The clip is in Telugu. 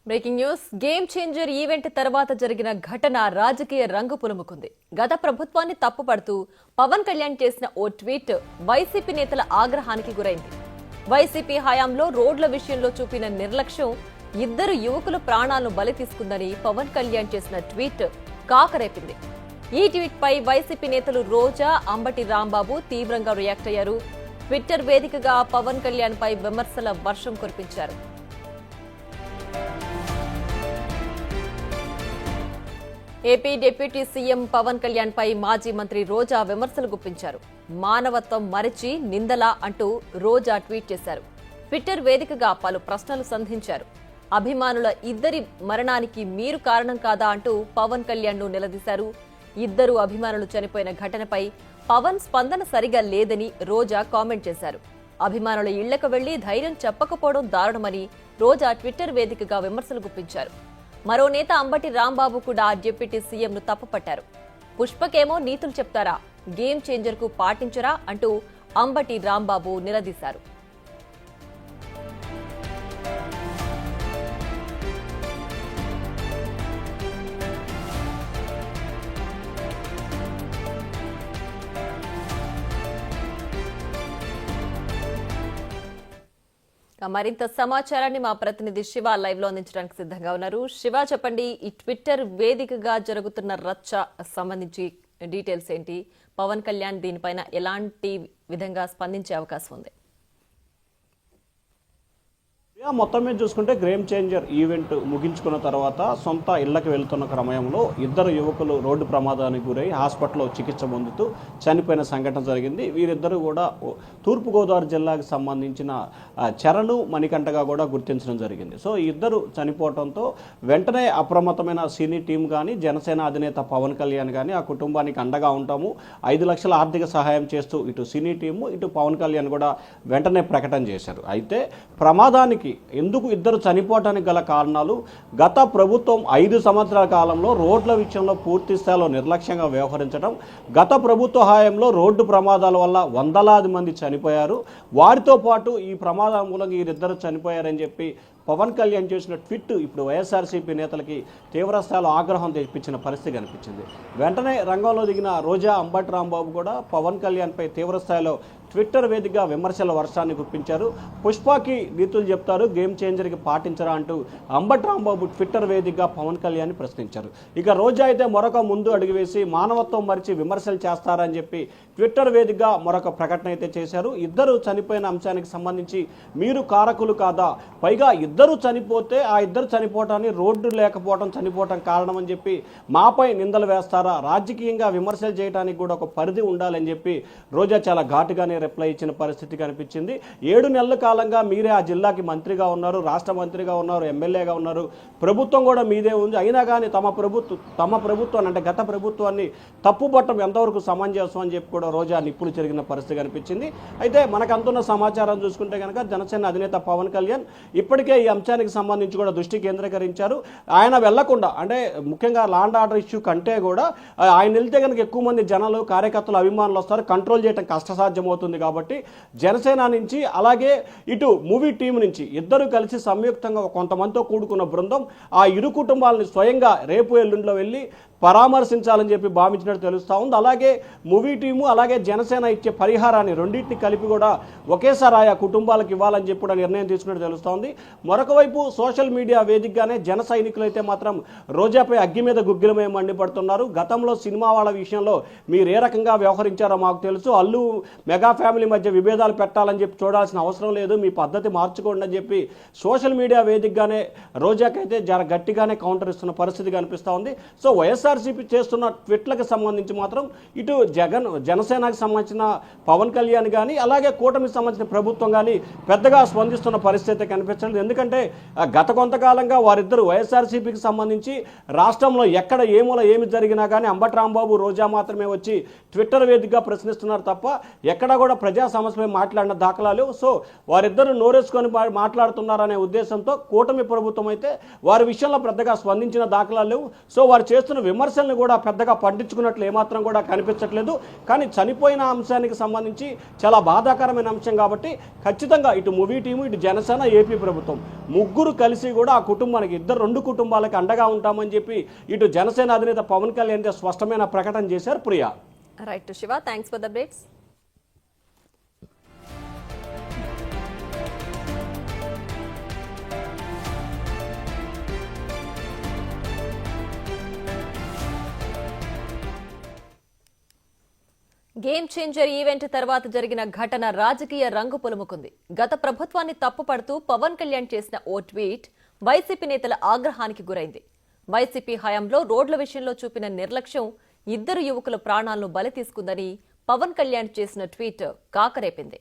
Breaking news. Game changer event తర్వాత జరిగిన ఘటన రాజకీయ రంగు పులుముకుంది. గత ప్రభుత్వాన్ని తప్పుపడుతూ పవన్ కళ్యాణ్ చేసిన ఓ ట్వీట్ వైసీపీ నేతల ఆగ్రహానికి గురైంది. వైసీపీ హయాంలో రోడ్ల విషయంలో చూపిన నిర్లక్ష్యం ఇద్దరు యువకుల ప్రాణాలను బలి తీసుకుందని పవన్ కళ్యాణ్ చేసిన ట్వీట్ కాకరేపింది. ఈ ట్వీట్ పై వైసీపీ నేతలు రోజా, అంబటి రాంబాబు తీవ్రంగా రియాక్ట్ అయ్యారు. ట్విట్టర్ వేదికగా పవన్ కళ్యాణ్ పై విమర్శల వర్షం కురిపించారు. AP deputy CM Pavan Kalyan పై మాజీ మంత్రి రోజా విమర్శలు గుప్పించారు. మానవత్వం మరిచి నిందలా అంటూ రోజా ట్వీట్ చేశారు. ట్విట్టర్ వేదికగా పలు ప్రశ్నలు సంధించారు. అభిమానుల ఇద్దరి మరణానికి మీరు కారణం కాదా అంటూ పవన్ కళ్యాణ్ ను నిలదీశారు. ఇద్దరు అభిమానులు చనిపోయిన ఘటనపై పవన్ స్పందన సరిగా లేదని రోజా కామెంట్ చేశారు. అభిమానుల ఇళ్లకు వెళ్లి ధైర్యం చెప్పకపోవడం దారుణమని రోజా ట్విట్టర్ వేదికగా విమర్శలు గుప్పించారు. మరో నేత అంబటి రాంబాబు కూడా డిప్యూటీ సీఎంను తప్పుపట్టారు. పుష్పకేమో నీతులు చెప్తారా, గేమ్ చేంజర్ కు పాటించరా అంటూ అంబటి రాంబాబు నిలదీశారు. మరింత సమాచారాన్ని మా ప్రతినిధి శివ లైవ్ లో అందించడానికి సిద్ధంగా ఉన్నారు. శివ, చెప్పండి, ఈ ట్విట్టర్ వేదికగా జరుగుతున్న రచ్చ సంబంధించి డీటెయిల్స్ ఏంటి? పవన్ కళ్యాణ్ దీనిపైన ఎలాంటి విధంగా స్పందించే అవకాశం ఉంది? మొత్తం మీద చూసుకుంటే గేమ్ చేంజర్ ఈవెంట్ ముగించుకున్న తర్వాత సొంత ఇళ్లకు వెళ్తున్న క్రమంలో ఇద్దరు యువకులు రోడ్డు ప్రమాదానికి గురై హాస్పిటల్లో చికిత్స పొందుతూ చనిపోయిన సంఘటన జరిగింది. వీరిద్దరూ కూడా తూర్పుగోదావరి జిల్లాకు సంబంధించిన చరణు, మణికంఠగా కూడా గుర్తించడం జరిగింది. సో ఈ ఇద్దరు చనిపోవడంతో వెంటనే అప్రమత్తమైన సినీ టీం కానీ, జనసేన అధినేత పవన్ కళ్యాణ్ కానీ ఆ కుటుంబానికి అండగా ఉంటాము, 5 లక్షల ఆర్థిక సహాయం చేస్తూ ఇటు సినీ టీము, ఇటు పవన్ కళ్యాణ్ కూడా వెంటనే ప్రకటన చేశారు. అయితే ప్రమాదానికి ఎందుకు ఇద్దరు చనిపోవటానికి గల కారణాలు, గత ప్రభుత్వం 5 సంవత్సరాల కాలంలో రోడ్ల విషయంలో పూర్తి స్థాయిలో నిర్లక్ష్యంగా వ్యవహరించడం, గత ప్రభుత్వ హయాంలో రోడ్డు ప్రమాదాల వల్ల వందలాది మంది చనిపోయారు, వారితో పాటు ఈ ప్రమాదం మూలంగా వీరిద్దరు చనిపోయారని చెప్పి పవన్ కళ్యాణ్ చేసిన ట్వీట్ ఇప్పుడు వైఎస్ఆర్సీపీ నేతలకి తీవ్రస్థాయిలో ఆగ్రహం తెప్పించిన పరిస్థితి కనిపించింది. వెంటనే రంగంలో దిగిన రోజా, అంబటి రాంబాబు కూడా పవన్ కళ్యాణ్పై తీవ్రస్థాయిలో ట్విట్టర్ వేదికగా విమర్శల వర్షాన్ని గుప్పించారు. పుష్పకి నీతులు చెప్తారు, గేమ్ చేంజర్కి పాటించరా అంటూ అంబటి రాంబాబు ట్విట్టర్ వేదికగా పవన్ కళ్యాణ్ ప్రశ్నించారు. ఇక రోజా అయితే మరొక ముందు అడుగు వేసి మానవత్వం మరిచి విమర్శలు చేస్తారని చెప్పి ట్విట్టర్ వేదికగా మరొక ప్రకటన అయితే చేశారు. ఇద్దరు చనిపోయిన అంశానికి సంబంధించి మీరు కారకులు కాదా, పైగా ఇద్దరు చనిపోతే ఆ ఇద్దరు చనిపోవటాన్ని రోడ్డు లేకపోవడం చనిపోవటం కారణం అని చెప్పి మాపై నిందలు వేస్తారా, రాజకీయంగా విమర్శలు చేయడానికి కూడా ఒక పరిధి ఉండాలని చెప్పి రోజా చాలా ఘాటుగానే రిప్లై ఇచ్చిన పరిస్థితి కనిపించింది. 7 నెలల కాలంగా మీరే ఆ జిల్లాకి మంత్రిగా ఉన్నారు, రాష్ట్ర మంత్రిగా ఉన్నారు, ఎమ్మెల్యేగా ఉన్నారు, ప్రభుత్వం కూడా మీదే ఉంది, అయినా కానీ తమ ప్రభుత్వాన్ని అంటే గత ప్రభుత్వాన్ని తప్పుపట్టడం ఎంతవరకు సమంజసం అని చెప్పి కూడా రోజా నిప్పులు చెరిగిన పరిస్థితి కనిపించింది. అయితే మనకు అందున్న సమాచారం చూసుకుంటే కనుక జనసేన అధినేత పవన్ కళ్యాణ్ ఇప్పటికే ఈ అంశానికి సంబంధించి కూడా దృష్టి కేంద్రీకరించారు. ఆయన వెళ్లకుండా అంటే ముఖ్యంగా లాండ్ ఆర్డర్ ఇష్యూ కంటే కూడా ఆయన వెళ్తే కనుక ఎక్కువ మంది జనాలు, కార్యకర్తలు, అభిమానులు వస్తారు, కంట్రోల్ చేయడం కష్టసాధ్యమవుతుంది. కాబట్టి జనసేన నుంచి అలాగే ఇటు మూవీ టీం నుంచి ఇద్దరు కలిసి సంయుక్తంగా కొంతమందితో కూడుకున్న బృందం ఆ ఇరు కుటుంబాలని స్వయంగా రేపు ఎల్లుండిలో వెళ్ళి పరామర్శించాలని చెప్పి భావించినట్టు తెలుస్తూ ఉంది. అలాగే మూవీ టీము అలాగే జనసేన ఇచ్చే పరిహారాన్ని రెండింటిని కలిపి కూడా ఒకేసారి ఆయా కుటుంబాలకు ఇవ్వాలని చెప్పి కూడా నిర్ణయం తీసుకున్నట్టు తెలుస్తూ ఉంది. మరొక వైపు సోషల్ మీడియా వేదికగానే జన సైనికులు అయితే మాత్రం రోజాపై అగ్గి మీద గుగ్గిలమే మండిపడుతున్నారు. గతంలో సినిమా వాళ్ళ విషయంలో మీరు ఏ రకంగా వ్యవహరించారో మాకు తెలుసు, అల్లు మెగా ఫ్యామిలీ మధ్య విభేదాలు పెట్టాలని చెప్పి చూడాల్సిన అవసరం లేదు, మీ పద్ధతి మార్చుకోండి అని చెప్పి సోషల్ మీడియా వేదికగానే రోజాకైతే జర గట్టిగానే కౌంటర్ ఇస్తున్న పరిస్థితి కనిపిస్తూ ఉంది. సో వైఎస్ఆర్సీపీ చేస్తున్న ట్వీట్లకు సంబంధించి మాత్రం ఇటు జనసేనకు సంబంధించిన పవన్ కళ్యాణ్ కానీ అలాగే కూటమికి సంబంధించిన ప్రభుత్వం కానీ పెద్దగా స్పందిస్తున్న పరిస్థితి కనిపించలేదు. ఎందుకంటే గత కొంతకాలంగా వారిద్దరు వైఎస్ఆర్సీపీకి సంబంధించి రాష్ట్రంలో ఎక్కడ ఏమి జరిగినా కానీ అంబటి రాంబాబు, రోజా మాత్రమే వచ్చి ట్విట్టర్ వేదికగా ప్రశ్నిస్తున్నారు తప్ప ఎక్కడా కూడా ప్రజా సమస్యపై మాట్లాడిన దాఖలాలు. సో వారిద్దరు నోరేసుకొని మాట్లాడుతున్నారనే ఉద్దేశంతో కూటమి ప్రభుత్వం అయితే వారి విషయంలో పెద్దగా స్పందించిన దాఖలాలు లేవు. సో వారు చేస్తున్న విమర్శలను కూడా పెద్దగా పట్టించుకున్నట్లు ఏమాత్రం కూడా కనిపించట్లేదు. కానీ చనిపోయిన అంశానికి సంబంధించి చాలా బాధాకరమైన అంశం కాబట్టి ఖచ్చితంగా ఇటు మూవీ టీము, ఇటు జనసేన, ఏపీ ప్రభుత్వం ముగ్గురు కలిసి కూడా ఆ కుటుంబానికి రెండు కుటుంబాలకు అండగా ఉంటామని చెప్పి ఇటు జనసేన అధినేత పవన్ కళ్యాణ్ స్పష్టమైన ప్రకటన చేశారు Priya. Right Shiva, thanks for the updates. Game changer event తర్వాత జరిగిన ఘటన రాజకీయ రంగు పులుముకుంది. గత ప్రభుత్వాన్ని తప్పుపడుతూ పవన్ కళ్యాణ్ చేసిన ఓ ట్వీట్ వైసీపీ నేతల ఆగ్రహానికి గురైంది. వైసీపీ హయాంలో రోడ్ల విషయంలో చూపిన నిర్లక్ష్యం ఇద్దరు యువకుల ప్రాణాలను బలి తీసుకుందని పవన్ కళ్యాణ్ చేసిన ట్వీట్ కాకరేపింది.